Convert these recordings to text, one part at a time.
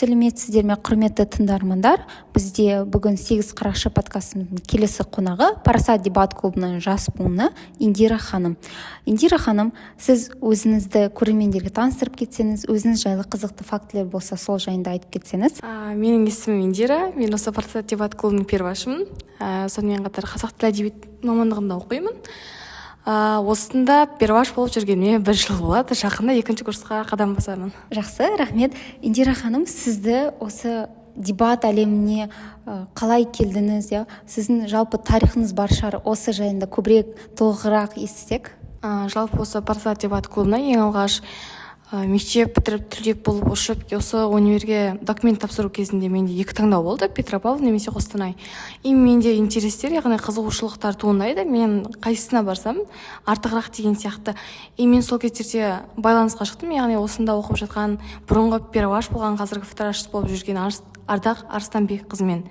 сәлеметсіздер ме, құрметті тыңдармандар. Бізде бүгін 8 қараша подкастының келесі қонағы Парасат дебат клубының жас буыны Индира ханым. Индира ханым, сіз өзіңізді көрермендерге таныстырып кетсеңіз, өзіңіз жайлы қызықты фактілер болса, сол жайында айтып кетсеңіз. Менің есімім Индира, мен осы Парасат дебат клубының первашымын. Сонымен қатар қазақ тілі әдебиет мамандығында оқимын. Осында перваш болып жүргеніме 1 жыл болады. Жақында 2-ші курсқа қадам басамын. Жақсы, рахмет. Индира ханым, сізді осы дебат әлеміне қалай келдіңіз? Сіздің жалпы тарихыңыз бар шығар, осы жайында көбірек толығырақ естісек. Жалпы осы Парасат дебат клубына ең алғаш мектеп бітіріп түлек болып ұшып, осы универге документ тапсыру кезінде менде 2 таңдау болды, Петропавл немесе Қостанай. И менде интерестер, яғни қызығушылықтар туындайды. Мен қайсысына барсам артығырақ деген сияқты. И мен сол кездерде байланысқа шықтым, яғни осында оқып жатқан бұрынғы перваш болған, қазіргі фотошист болып жүрген Ардақ Арыстанбек қызымен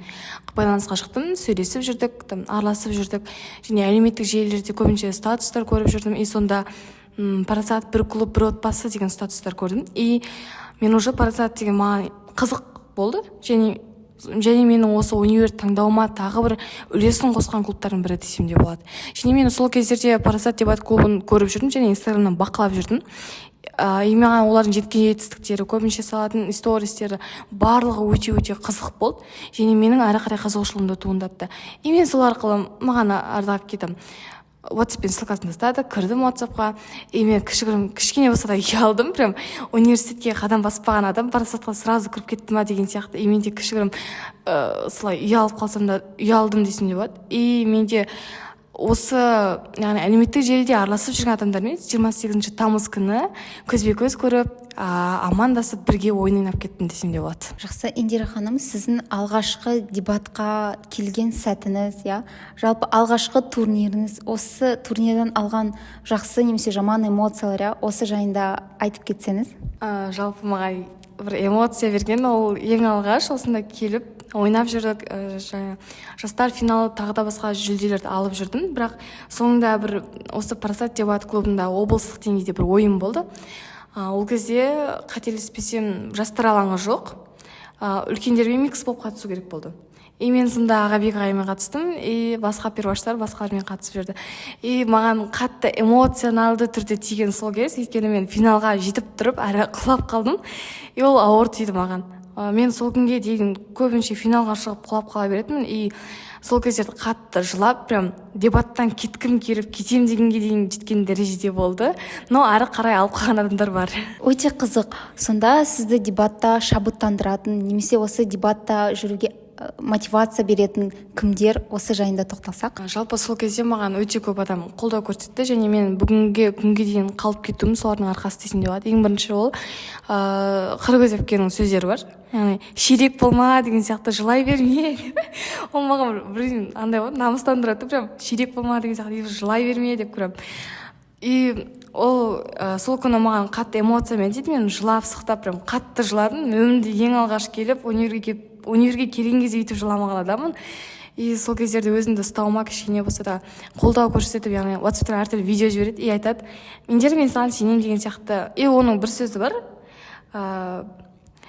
байланысқа шықтым, сөйлесіп жүрдік, араласып жүрдік. Және әлеуметтік желілерде көбінше статустар көріп жүрдім. И сонда Парасат бір клуб, бір отбасы деген статустар көрдім. И мен уже Парасат деген маған қызық болды. Және менің осы универ таңдауыма тағы бір үлесін қосқан клубтардың бірі десем де болады. Және мен сол кездерде Парасат дебат клубын көріп жүрдім, және инстаграмнан бақылап жүрдім. И маған олардың жеткен жетістіктері, көбінше салатын истористері барлығы өте қызық болды. Және менің әрі қарай қызығушылығымды туындатты. И мен сол арқылы маған Ардақ кетім. WhatsApp-пен ссылкасын тастады, кірдім WhatsApp-қа. И мен кішкене болса да ұялдым. Прям университетке қадам баспаған адам Парасатқа сразу кіріп кетті ма деген сияқты. И менде кішігірім солай ұялып қалсам да ұялдым десем де болады. И менде осы яғни әлеуметтік желіде араласып жүрген адамдармен 28 тамыз күні көзбе-көз көріп, амандасып бірге ойын ойнап кеттім десем де болады. Жақсы, Индира ханым, сіздің алғашқы дебатқа келген сәтіңіз, жалпы алғашқы турниріңіз, осы турнирден алған жақсы немесе жаман эмоциялар, осы жайында айтып кетсеңіз. Жалпы маған бір эмоция берген, ол ең алғаш осында келіп ойнап жүрдік, жастар финалы тағы да басқа жүлделерді алып жүрдім. Бірақ соңында бір осы Парасат дебат клубында облыстық деңгейде бір ойын болды. Ол кезде қателеспесем жастар алаңы жоқ, үлкендермен микс болып қатысу керек болды. И мен сонда Ағабек ағаймен қатыстым, и басқа перваштар басқалармен қатысып жүрді. И маған қатты эмоционалды түрде тиген сол кез, өйткені мен финалға жетіп тұрып әрі құлап қалдым. И ол ауыр тиді маған. Мен сол күнге дейін көбінше финалға шығып құлап қала беретінмін. И сол кездерде қатты жылап, прям дебаттан кеткім келіп кетем дегенге дейін жеткен дәрежеде болды. Но әрі қарай алып қалған адамдар бар. Өте қызық. Сонда сізді дебатта шабыттандыратын, немесе осы дебатта жүруге мотивация беретін кімдер, осы жайында тоқталсақ? Жалпы сол кезде маған өте көп адам қолдау көрсетті, және мен бүгінгі күнге дейін қалып кетуім солардың арқасы десем де болады. Ең бірінші ол Қырғыз әпкенің сөздері бар. Яғни ширек болма деген сияқты, жылай берме. Ол маған бір андай болды, намыстандырады, прям ширек болма деген сияқты, жылай берме деп көрем. И ол сол күні маған қатты эмоциямен дейді, мен жылап сықтап, прям қатты жыладым. Өмірімде ең алғаш келіп универге келген кезде өйтіп жыламаған адаммын. И сол кездерде өзімді ұстауыма кішкене болса да қолдау көрсетіп, яғни WhatsApp-тан әртүрлі видео жібереді, и айтады, Индира, мен саған сенемін деген сияқты. И оның бір сөзі бар,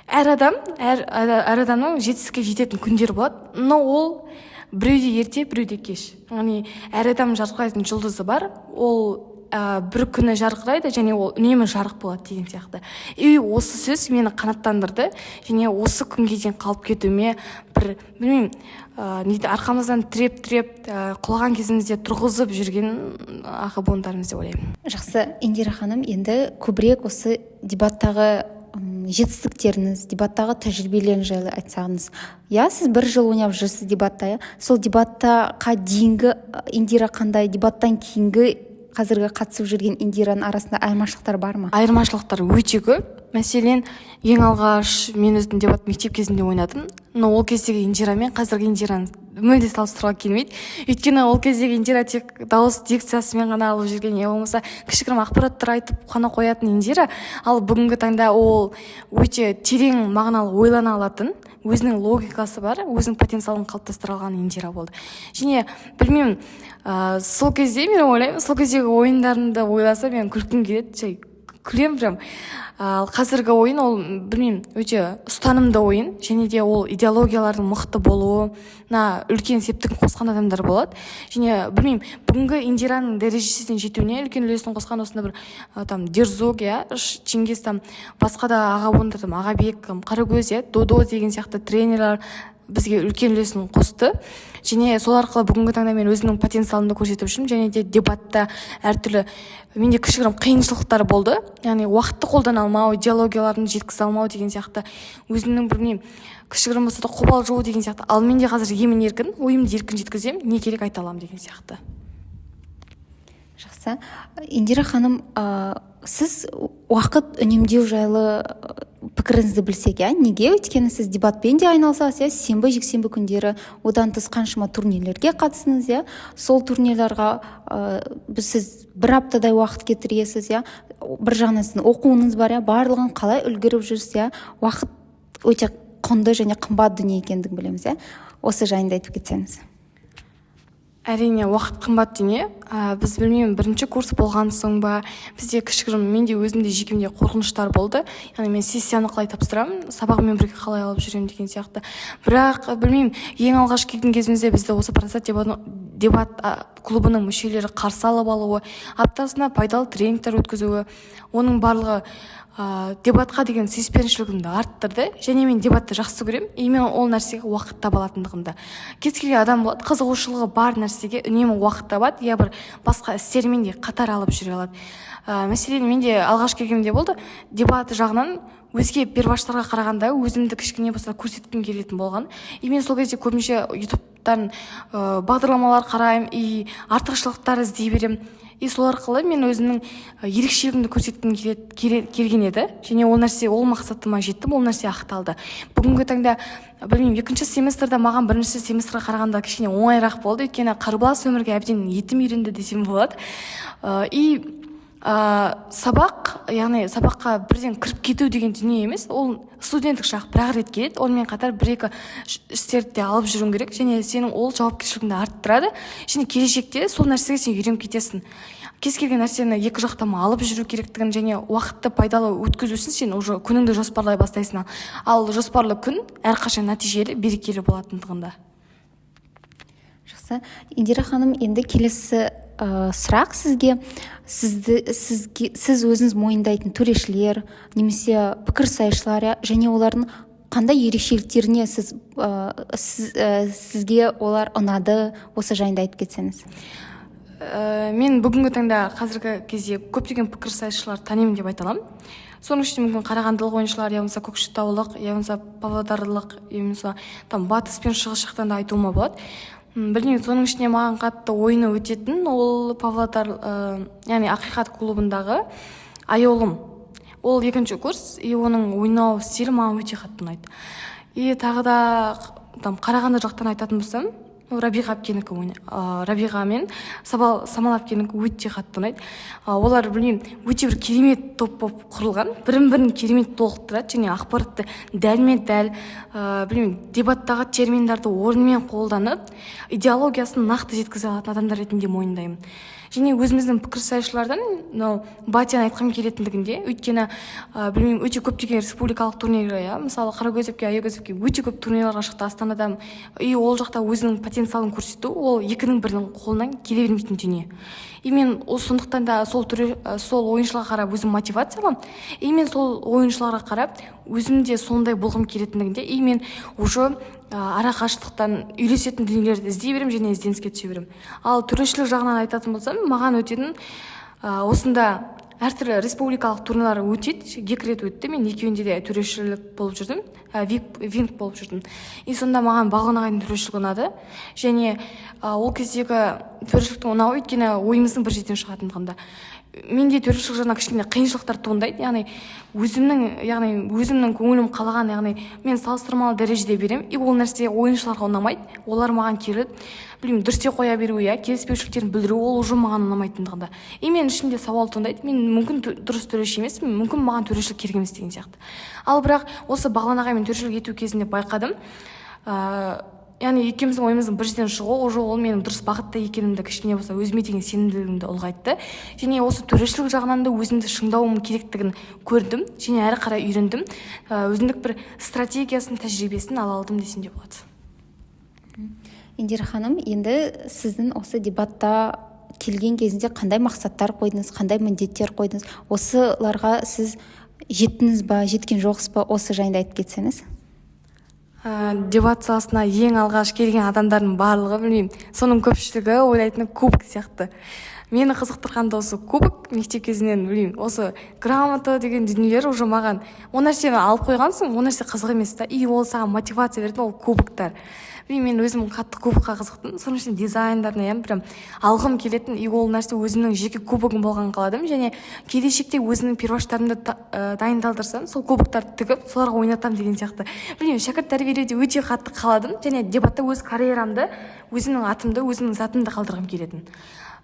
әр адамның жетістікке жететін күндері болады, но ол біреуде ерте, біреуде кеш. Яғни әр адам жарқырайтын жұлдызы бар, ол бір күні жарқырайды, және ол үнемі жарық болады деген сияқты. И осы сөз мені қанаттандырды, және осы күнге дейін қалып кетуіме бір, білмеймін, арқамыздан тіреп, құлаған кезімізде тұрғызып жүрген ақы буындарымыз деп ойлаймын. Жақсы, Индира ханым, енді көбірек осы дебаттағы жетістіктеріңіз, дебаттағы тәжірибелеріңіз жайлы айтсаңыз. Сіз 1 жыл ойнап жүрсіз дебатта, сол дебаттаға дейінгі Индира қандай, дебаттан кейінгі қазіргі қатысып жүрген Индираның арасында айырмашылықтар бар ма? Айырмашылықтар өте көп. Мәселен, ең алғаш мен өзім дебат мектеп кезінде ойнадым, но ол кездегі Индира мен қазіргі Индираны мүлде салыстыруға келмейді. Өйткені ол кездегі Индира тек дауыс дикциясымен ғана алып жүрген, не болмаса кішігірім ақпараттар айтып қана қоятын Индира, ал бүгінгі таңда ол өте терең мағыналы ойлана алатын, өзінің логикасы бар, өзінің потенциалын қалыптастыра алған Индира болды. Және білмеймін, сол кезде мен ойлаймын, сол кездегі ойындарымды ойласа мен күлкім келеді. күлем прям. Ал қазіргі ойын ол білмеймін өте ұстанымды ойын, және де ол идеологиялардың мықты болуына үлкен септігін қосқан адамдар болады. Және білмеймін бүгінгі Индираның дәрежесіне жетуіне үлкен үлесін қосқан осында бір там Дерзук, Чингис, там басқа да аға буындар, там Ағабек, Қарагөз, Додо деген сияқты тренерлер бізге үлкен үлесін қосты. Және сол арқылы бүгінгі таңда мен өзімнің потенциалымды көрсетіп жүрмін. Және де дебатта әртүрлі менде кішігірім қиыншылықтар болды. Яғни уақытты қолдана алмау, идеологияларын жеткізе алмау деген сияқты өзімнің білмеймін кішігірім болса да қобалжу деген сияқты. Ал менде қазір емін еркін, ойымды еркін жеткіземін, не керек айта аламын деген сияқты. Жақсы. Индира ханым, сіз уақыт үнемдеу жайлы пікіріңізді білсек, неге? Өйткені сіз дебатпен де айналысасыз, сенбі жексенбі күндері одан тыс қаншама турнирлерге қатысыңыз, сол турнирларға сіз бір аптадай уақыт кетіресіз, бір жағынан сіздің оқуыңыз бар, барлығын қалай үлгеріп жүрсіз, уақыт өте құнды және қымбат дүние екендігін білеміз, осы жайында айтып кетсеңіз. Әрине уақыт қымбат дүние. Біз білмеймін, бірінші курс болған соң ба, бізде кішігірім менде өзімде жекемде қорқыныштар болды. Яғни мен сессияны қалай тапсырамын, сабағымен бірге қалай алып жүремін деген сияқты. Бірақ білмеймін, ең алғаш келген кезімізде бізді осы парасат дебат клубының мүшелері қарсы алып алуы, аптасына пайдалы тренингтер өткізуі, оның барлығы дебатқа деген сүйіспеншілігімді арттырды. Және мен дебатты жақсы көремін, и мен ол нәрсеге уақыт таба алатындығымды. Кез келген адам болады, қызығушылығы бар нәрсеге үнемі уақыт табады, я бір басқа істермен де қатар алып жүре алады. Мәселен, менде алғаш келгенде болды, дебат жағынан өзге перваштарға қарағанда өзімді кішкене болса көрсеткім келетін болған. И мен сол кезде көбінше ютубтан бағдарламалар қараймын, и артықшылықтар іздей беремін. И сол арқылы мен өзімнің ерекшелігімді көрсеткім келген еді. Және ол нәрсе, ол мақсатыма жеттім, ол нәрсе ақталды. Бүгінгі таңда білмеймін, екінші семестрда маған бірінші семестрға қарағанда кішкене оңайырақ болды. Өйткені қарбалас өмірге әбден етім үйренді десем болады. И сабақ, яғни сабаққа бірден кіріп кету деген дүние емес, ол студенттік шақ бір-ақ рет келеді, онымен қатар бір-екі істерді де алып жүруің керек, және сенің ол жауапкершілігіңді арттырады, және келешекте сол нәрсеге сен үйреніп кетесің. Кез келген нәрсені екі жақтама алып жүру керектігін және уақытты пайдалы өткізу үшін сен уже күніңді жоспарлай бастайсың. Ал жоспарлы күн әрқашан нәтижелі, берекелі болатындығында. Жақсы. Индира ханым, енді келесі сұрақ сізге. Сіз өзіңіз мойындайтын төрешілер, немесе пікірсайысшылар, және олардың қандай ерекшеліктеріне сізге олар ұнады, осы жайында айтып кетсеңіз. Мен бүгінгі таңда қазіргі кезде көптеген пікірсайысшылар танимын деп айта аламын. Соның ішінде мүмкін қарағандылық ойыншылар, я болмаса көкшетаулық, я болмаса павлодарлық, я болмаса там батыс пен шығыс жақтан да айтуыма болады. Білмеймін, соның ішінде маған қатты ойыны өтетін ол Павлодар, яғни Ақиқат клубындағы Айолым. Ол екінші курс, и оның ойнау стилі маған өте қатты ұнайды. И тағы да Қарағанды жақтан айтатын болсам, Рабиға әпкенікі Рабиға мен Самал әпкенікі өте қатты ұнайды. Олар білмеймін, өте бір керемет топ болып құрылған, бірін керемет толықтырады, және ақпаратты дәлме-дәл, білмеймін, дебаттағы терминдарды орнымен қолданып, идеологиясын нақты жеткізе алатын адамдар ретінде мойындаймын. Және өзіміздің пікірсайысшылардан Батияны айтқым келетіндігінде, өйткені білмеймін, өте көптеген республикалық турнирлер, мысалы Қарагөзевке, Аягөзевке өте көп турнирларға шықты Астанадан, и ол жақта өзінің потенциалын көрсету, ол екінің бірінің қолынан келе бермейтін дүние. И мен сондықтан да сол ойыншыларға қарап өзім мотивация аламын. И мен сол ойыншыларға қарап өзімде сондай болғым келетіндігінде, и мен уже ара қашықтықтан үйлесетін дүниелерді іздей беремін және ізденіске түсе беремін. Ал төрешілік жағынан айтатын болсам, маған өтетін осында әртүрлі республикалық турнирлар өтеді, 2 рет өтті, мен екеуінде де төрешілік болып жүрдім, винг болып жүрдім. И сонда маған Бағлан ағайдың төрешілігі ұнады, және ол кездегі төрешіліктің ұнауы, өйткені ойымыздың бір жерден шығатындығында. Менде төрешілік жағынан кішкене қиыншылықтар туындайды, яғни өзімнің көңілім қалаған, яғни мен салыстырмалы дәрежеде беремін, и ол нәрсе ойыншыларға ұнамайды, олар маған келіп, білмеймін, дұрыстеп қоя беру, келіспеушіліктерін білдіру, ол уже маған ұнамайтындығында. И мен ішімде сауал туындайды, мен мүмкін дұрыс төреші емеспін, мүмкін маған төрешілік керек емес деген сияқты. Ал бірақ осы Бағлан ағаймен төрешілік ету кезінде байқадым, яғни екеуміздің ойымыздың бір жерден шығуы уже ол менің дұрыс бағытта екенімді кішкене болса өзіме деген сенімділігімді ұлғайтты. Және осы төрешілік жағынан да өзімді шыңдауым керектігін көрдім және әрі қарай үйрендім. Өзіндік бір стратегиясын, тәжірибесін ала алдым десем де болады. Индира ханым, енді сіздің осы дебатта келген кезінде қандай мақсаттар қойдыңыз, қандай міндеттер қойдыңыз? Осыларға сіз жеттіңіз ба, жеткен жоқсыз ба? Осы жайында айтып кетсеңіз. Дебат саласына ең алғаш келген адамдардың барлығы, білмеймін, соның көпшілігі ойлайтыны кубок сияқты. Мені қызықтырған да осы кубок, мектеп кезінен білмеймін, осы грамота деген дүниелер уже маған о нәрсені алып қойғансың, о нәрсе қызық емес та, и ол саған мотивация берді, ол кубоктар. Мен өзім қатты кубокқа қызықтым, соның ішінде дизайндарына прям алғым келетін, и ол нәрсе өзімнің жеке кубогым болған қаладым, және келешекте өзімнің перваштарымды дайындалдырсам, сол кубоктарды тігіп, соларға ойнатам деген сияқты. Білмеймін, шәкірт тәрбиелеуде өте қатты қаладым, және дебатта өз карьерамды, өзімнің атымды, өзімнің затымды қалдырғым келетін.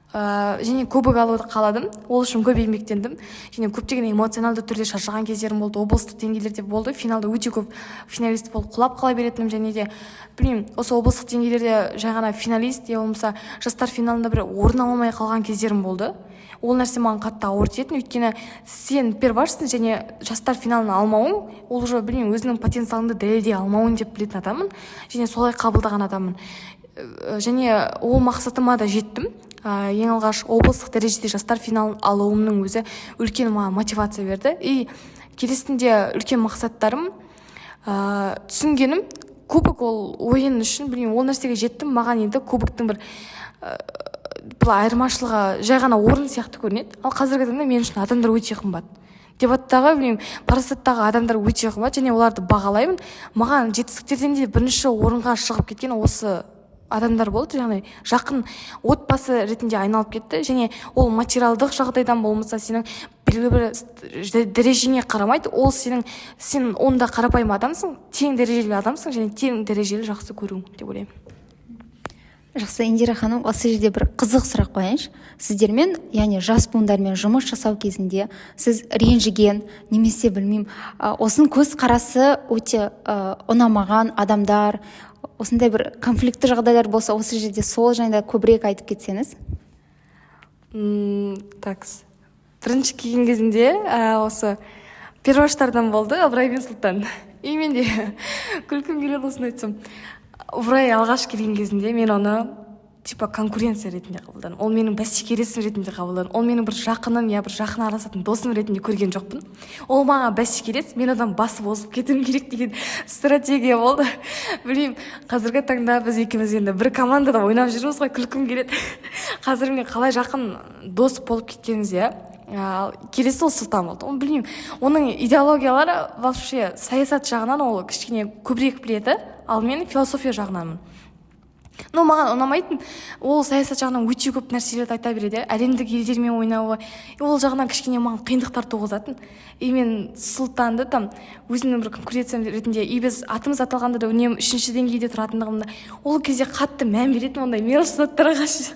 Және кубок алуды қаладым, ол үшін көп еңбектендім, және көптеген эмоционалды түрде шаршаған кездерім болды, облыстық деңгейлерде болды, финалда өте көп финалист болып құлап қала беретінім, және де білмеймін, осы облыстық деңгейлерде жай ғана финалист я болмаса жастар финалында бір орын алмай қалған кездерім болды. Ол нәрсе маған қатты ауыр тиетін, өйткені сен первашсың және жастар финалын алмауың, ол уже білмеймін, өзінің потенциалыңды дәлелдей алмауың деп білетін адаммын, және солай қабылдаған адаммын. Және ол мақсатыма да жеттім. Ең алғаш облыстық дәрежеде жастар финалын алуымның өзі үлкен маған мотивация берді. И келесінде үлкен мақсаттарым, түсінгенім, кубок ол ойын үшін, білмеймін, ол нәрсеге жеттім. Маған енді кубоктың бір айырмашылығы жай ғана орын сияқты көрінеді. Ал қазіргі таңда мен үшін адамдар өте қымбат. Дебаттағы, білмеймін, парасаттағы адамдар өте қымбат, және оларды бағалаймын. Маған жетістіктерден де бірінші орынға шығып кеткен осы адамдар болды, яғни жақын отбасы ретінде айналып кетті, және ол материалдық жағдайдан болмаса сенің белгілі бір дәрежеңе қарамайды, ол сен онда қарапайым адамсың, тең дәрежелі адамсың, және тең дәрежелі жақсы көруің деп ойлаймын. Жақсы, Индира ханым, осы жерде бір қызық сұрақ қояйыншы. Сіздермен, яғни жас буындармен жұмыс жасау кезінде сіз ренжіген, немесе білмеймін, осының көз қарасы өте ұнамаған адамдар, осындай бір конфликті жағдайлар болса, осы жерде сол жайында көбірек айтып кетсеңіз. Бірінші келген кезінде осы перваштардан болды, Ыбырай мен Сұлтан. И мен де күлкім келеді осыны айтсам. Ыбырай алғаш келген кезінде мен оны типа конкуренция ретінде қабылдадым. Ол менің бәсекелесім ретінде қабылдадым. Ол менің бір жақыным, я бір жақын араласатын досым ретінде көрген жоқпын. Ол маған бәсекелес, мен одан басып озып кетуім керек деген стратегия болды. Білмеймін, қазіргі таңда біз екеуміз енді бір командада ойнап жүрміз ғой, күлкім келеді. Қазір мен қалай жақын дос болып кеткеніміз, келесі ол Сұлтан болды. Оны білмеймін, оның идеологиялары вообще саясат жағынан ол кішкене көбірек біледі, ал мен философия жағынанмын. Но маған ұнамайтын, ол саясат жағынан өте көп нәрселерді айта береді, әлемдік елдермен ойнауы, ол жағынан кішкене маған қиындықтар туғызатын. И мен Сұлтанды өзімнің бір конкуренциям ретінде, и біз атымыз аталғанда да үнемі 3-ші деңгейде тұратындығымда, ол кезде қатты мән беретін, ондай мен ұстаттарға қарсы.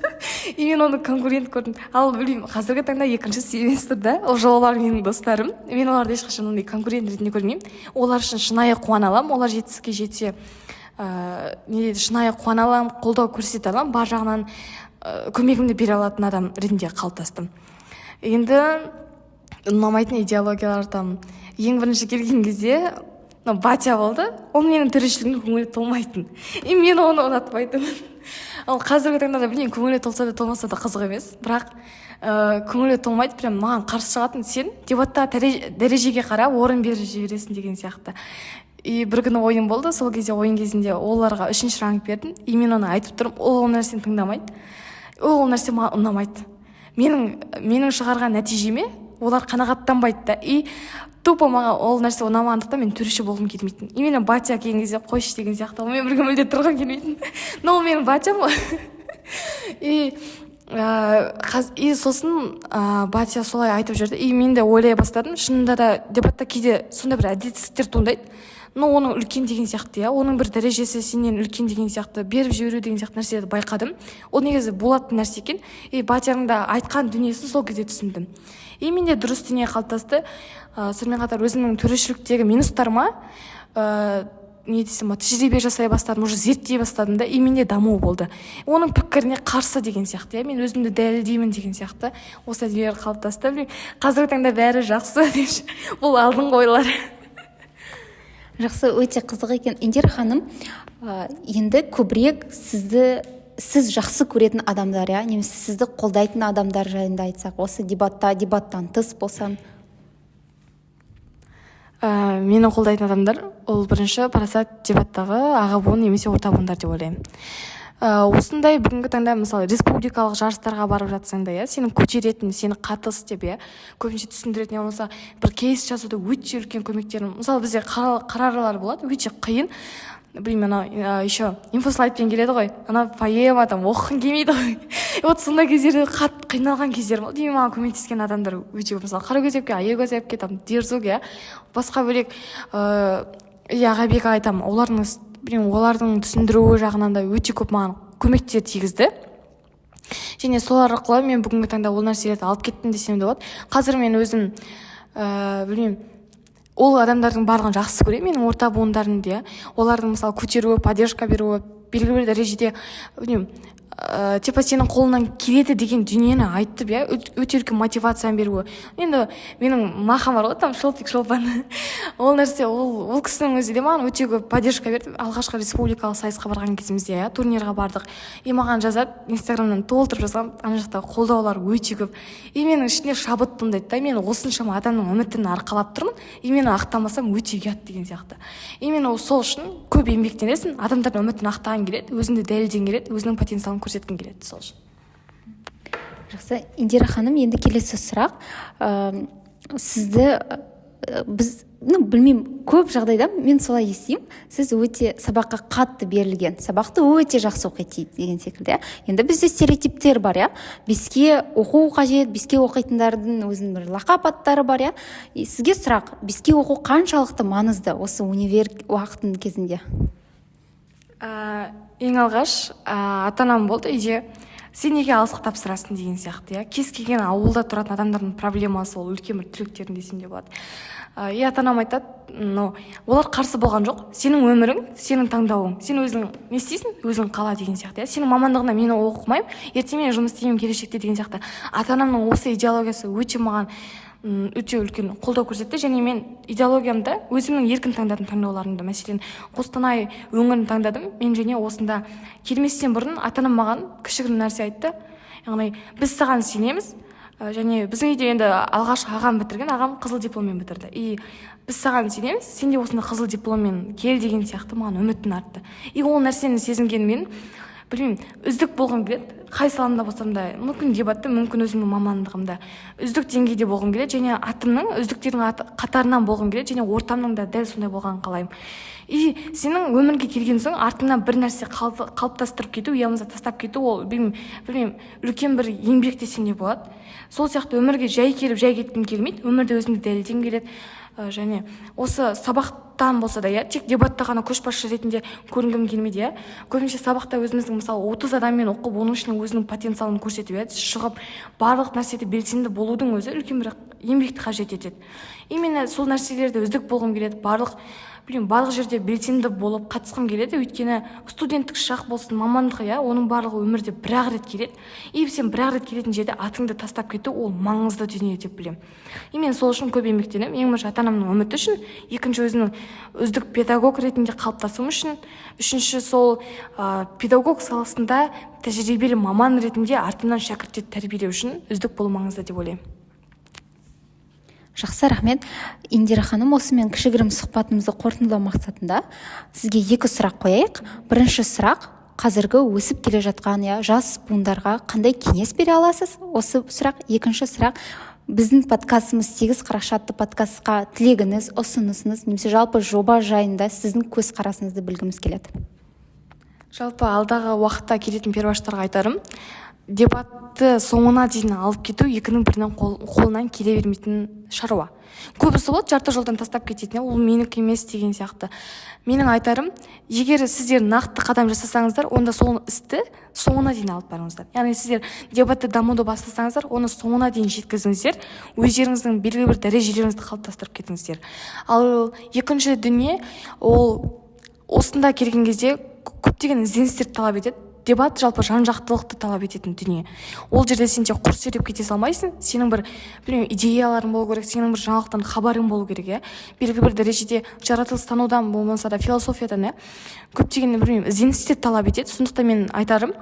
И мен оны конкурент көрдім. Ал білмеймін, қазіргі таңда 2-ші семестрда, уже олар менің достарым, мен оларды ешқашан ондай конкурент ретінде көрмеймін. Олар үшін шынайы қуана аламын, олар жетістікке жетсе шынайы қуана аламын, қолдау көрсете аламын, бар жағынан көмегімді бере алатын адам ретінде қалыптастым. Енді ұнамайтын идеологиялар ең бірінші келген кезде Батя болды. Ол менің төрешілігімнің көңілі толмайтын. И мен оны ұнатпайтын. Ал қазіргі таңда білмеймін, көңілі толса да толмаса да қызық емес, бірақ көңілі толмайды, прям маған қарсы шығатын, сен дебатта дәрежеге қарап орын беріп жібересің деген сияқты. И бір күні ойын болды, сол кезде ойын кезінде оларға 3-ші ранг бердім, и мен оны айтып тұрмын, ол нәрсені тыңдамайды, ол нәрсе маған ұнамайды. Менің шығарған нәтижеме олар қанағаттанбайды да, и тупо маған ол нәрсе ұнамағандықтан мен төреші болғым келмейтін. И мен Батя келген кезде қойшы деген сияқты, мен бірге мүлде тұрғым келмейтін. Но ол менің Батям ғой. И сосын Батя солай айтып жүрді, и мен де ойлай бастадым, шынында да дебатта кейде сонда бір әділетсіздіктер туындайды. Но оның үлкен деген сияқты, оның бір дәрежесі сенен үлкен деген сияқты, беріп жіберу деген сияқты нәрселерді байқадым. Ол негізі болатын нәрсе екен. И Батяның да айтқан дүниесін сол кезде түсіндім. И менде дұрыс дүние қалыптасты. Сонымен қатар өзімнің төрешіліктегі минустарыма не десем тәжірибе жасай бастадым, уже зерттей бастадым да, и менде даму болды. Оның пікіріне қарсы деген сияқты, иә, мен өзімді дәлелдеймін деген сияқты осы әдебиеттер қалыптасты. Қазіргі таңда бәрі жақсы деші, бұл алдыңғы ойлар. Жақсы, өте қызық екен. Индира ханым, енді көбірек сіз жақсы көретін адамдар, иә, немесе сізді қолдайтын адамдар жайында айтсақ, осы дебаттан тыс болсан. Мені қолдайтын адамдар, ол бірінші парасат дебаттағы аға буын немесе орта буындар деп ойлаймын. Осындай бүгінгі таңда мысалы республикалық жарыстарға барып жатсаң да, сені көтеретін, сені қатыс деп, көбінше түсіндіретін, я болмаса бір кейс жазуда өте үлкен көмектерін, мысалы бізде қарарлар болады, өте қиын. Ана еще инфослайдпен келеді ғой, ана поэма там оқығың келмейді ғой. Вот сондай кездерде қатты қиналған кездер болды. Деймін, маған көмектескен адамдар өте көп. Мысалы Қарагөз әпке, Аягөз әпке, там Дерзуге, басқа бөлек Ағабек айтам, олардың түсіндіруі жағынан да өте көп маған көмектер тигізді. Және солар арқылы мен бүгінгі таңда ол нәрселерді алып кеттім десем де болады. Қазір мен өзім ол адамдардың барлығын жақсы көремін, менің орта буындарымды, олардың мысалы көтеруі, поддержка беруі, белгілі бір дәрежеде типа сенің қолыңнан келеді деген дүниені айтып, өте үлкен мотивацияны беруі. Енді менің махам бар ғой, там шолпик шолпан. Ол нәрсе, ол кісінің өзі де маған өте көп поддержка берді. Алғашқы республикалық сайысқа барған кезімізде, турнирға бардық. И маған жазады, инстаграмнан толтырып жазған, ана жақта қолдаулар өте көп. И менің ішіне шабыт туындайды да, мен осыншама адамның үмітін арқалап тұрмын, и мені ақтамасам өте ұят деген сияқты. И мен сол үшін көп еңбектенесің, адамдардың үмітін ақтаған келеді, өзіңді дәлелден келеді, өзінің потенциалын көрсеткің келеді сол үшін. Жақсы, Индира ханым, енді келесі сұрақ. Сізді біз, білмеймін, көп жағдайда мен солай естимін, сіз өте сабаққа қатты берілген, сабақты өте жақсы оқиды деген секілді. Енді бізде стереотиптер бар, беске оқу қажет, беске оқитындардың өзінің бір лақап аттары бар, сізге сұрақ, беске оқу қаншалықты маңызды осы универ уақытының кезінде? Ең алғаш ата-анам болды, үйде сен неге алысқа тапсырасың деген сияқты, кез келген ауылда тұратын адамдардың проблемасы ол үлкен бір түлектерін десем де болады. Ата-анам айтады, олар қарсы болған жоқ, сенің өмірің, сенің таңдауың, сен өзің не істейсің, өзің қала деген сияқты, сенің мамандығына мені оқымаймын, ертең мен жұмыс істеймін келешекте деген сияқты. Ата-анамның осы идеологиясы өте маған өте үлкен қолдау көрсетті, және мен идеологиямда өзімнің еркін таңдадым таңдауларымды. Мәселен, Қостанай өңірін таңдадым. Мен және осында келместен бұрын ата-анам маған кішігірім нәрсе айтты. Яғни біз саған сенеміз, және біздің үйде енді алғашқы ағам бітірген, ағам қызыл дипломмен бітірді. И біз саған сенеміз, сен де осында қызыл дипломмен кел деген сияқты маған үмітін артты. И ол нәрсені сезінген мен, білмеймін, үздік болғым келеді, қай саламда болсам да, мүмкін дебатта, мүмкін өзімнің мамандығымда үздік деңгейде болғым келеді, және атымның үздіктердің қатарынан болғым келеді, және ортамның да дәл сондай болғанын қалаймын. И сенің өмірге келген соң артыңнан бір нәрсе қалыптастырып кету, ямыза тастап кету, ол білмеймін, үлкен бір еңбек десем де болады. Сол сияқты өмірге жай келіп, жай кеткім келмейді, өмірде өзімді дәлелдегім келеді. Және осы сабақтан болса да, тек дебатта ғана көшбасшы ретінде көрінгім келмейді, көбінше сабақта өзіміздің мысалы 30 адаммен оқып, оның ішіне өзінің потенциалын көрсетіп, шығып, барлық нәрседе белсенді болудың өзі үлкен бір еңбекті қажет етеді. Именно сол нәрселерді үздік болғым келеді, барлық жерде белсенді болып қатысқым келеді, өйткені студенттік шақ болсын, мамандығы, оның барлығы өмірде бір-ақ рет келеді. И сен бір-ақ рет келетін жерде атыңды тастап кету, ол маңызды дүние деп білемін. И мен сол үшін көп еңбектенемін. Ең бірінші ата-анамның үміті үшін, екінші өзінің үздік педагог ретінде қалыптасуым үшін, үшінші сол педагог саласында тәжірибелі маман ретінде артымнан шәкірттерді тәрбиелеу үшін үздік болу маңызды деп ойлаймын. Жақсы, рахмет. Индира ханым, осымен кішігірім сұхбатымызды қорытындылау мақсатында сізге екі сұрақ қояйық. Бірінші сұрақ, қазіргі өсіп келе жатқан жас буындарға қандай кеңес бере аласыз? Осы сұрақ. Екінші сұрақ, біздің подкастымыз 8 қараша атты подкастқа тілегіңіз, ұсынысыңыз, немесе жалпы жоба жайында сіздің көзқарасыңызды білгіміз келеді. Жалпы алдағы уақытта келетін перуаштарға айтарым, дебатты соңына дейін алып кету екінің бірінің қолынан келе бермейтін шаруа. Көбісі болады, жарты жолдан тастап кететін, ол менікі емес деген сияқты. Менің айтарым, егер сіздер нақты қадам жасасаңыздар, онда сол істі соңына дейін алып барыңыздар. Яғни сіздер дебатты дамуды бастасаңыздар, оны соңына дейін жеткізіңіздер, өздеріңіздің белгілі бір дәрежелеріңізді қалыптастырып кетіңіздер. Ал екінші дүние, ол осында келген кезде көптеген ізденістерді талап етеді. Дебат жалпы жан-жақтылықты талап ететін дүние. Ол жерде сен тек құр сөйлеп кете салмайсың, сенің бір идеяларың болу керек, сенің бір жаңалықтан хабарың болу керек, белгілі бір дәрежеде жаратылыстанудан болмаса да философиядан көптеген ізденістер талап етеді. Сондықтан мен айтарым,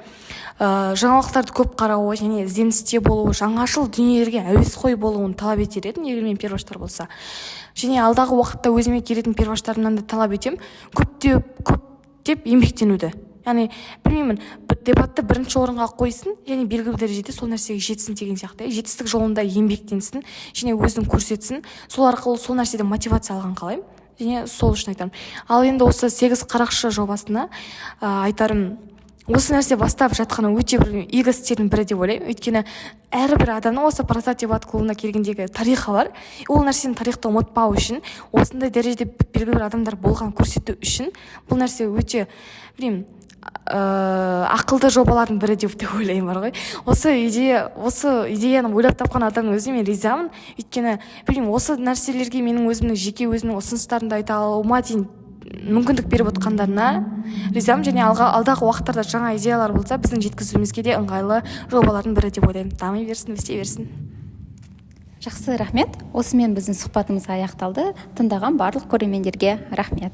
жаңалықтарды көп қарауы және ізденісте болуы, жаңашыл дүниелерге әуесқой болуын талап етер едім, егер мен перваштар болса. Және алдағы уақытта өзіме келетін перваштарымнан да талап етем, көптеп еңбектенуді. Яғни, білмеймін, дебатты бірінші орынға қойсын, және белгілі дәрежеде сол нәрсеге жетсін деген сияқты. Жетістік жолында еңбектенсін, және өзін көрсетсін. Сол арқылы сол нәрседен мотивация алған қалаймын. Және сол үшін айтарым. Ал енді осы 8 қарақшы жобасына айтарым, осы нәрсе бастап жатқаны өте бір игі істердің бірі деп ойлаймын. Өйткені әрбір адамның осы парасат дебат клубына келгендегі тарихы бар. Ол нәрсені тарихты ұмытпау үшін, осындай дәрежеде белгілі бір адамдар болған көрсету үшін бұл нәрсе өте, ақылды жобалардың бірі деп ойлаймын, бар ғой. Осы идеяны ойлап тапқан адамның өзіне мен ризамын. Өйткені осы нәрселерге менің жеке өзімнің ұсыныстарымды айта алуыма дейін мүмкіндік беріп отқандарына ризамын. Және алдағы уақыттарда жаңа идеялар болса, біздің жеткізуімізге де ыңғайлы жобалардың бірі деп ойлаймын. Дами берсін, өсе берсін. Жақсы, рахмет. Осымен біздің сұхбатымыз аяқталды. Тыңдаған барлық көрермендерге рахмет.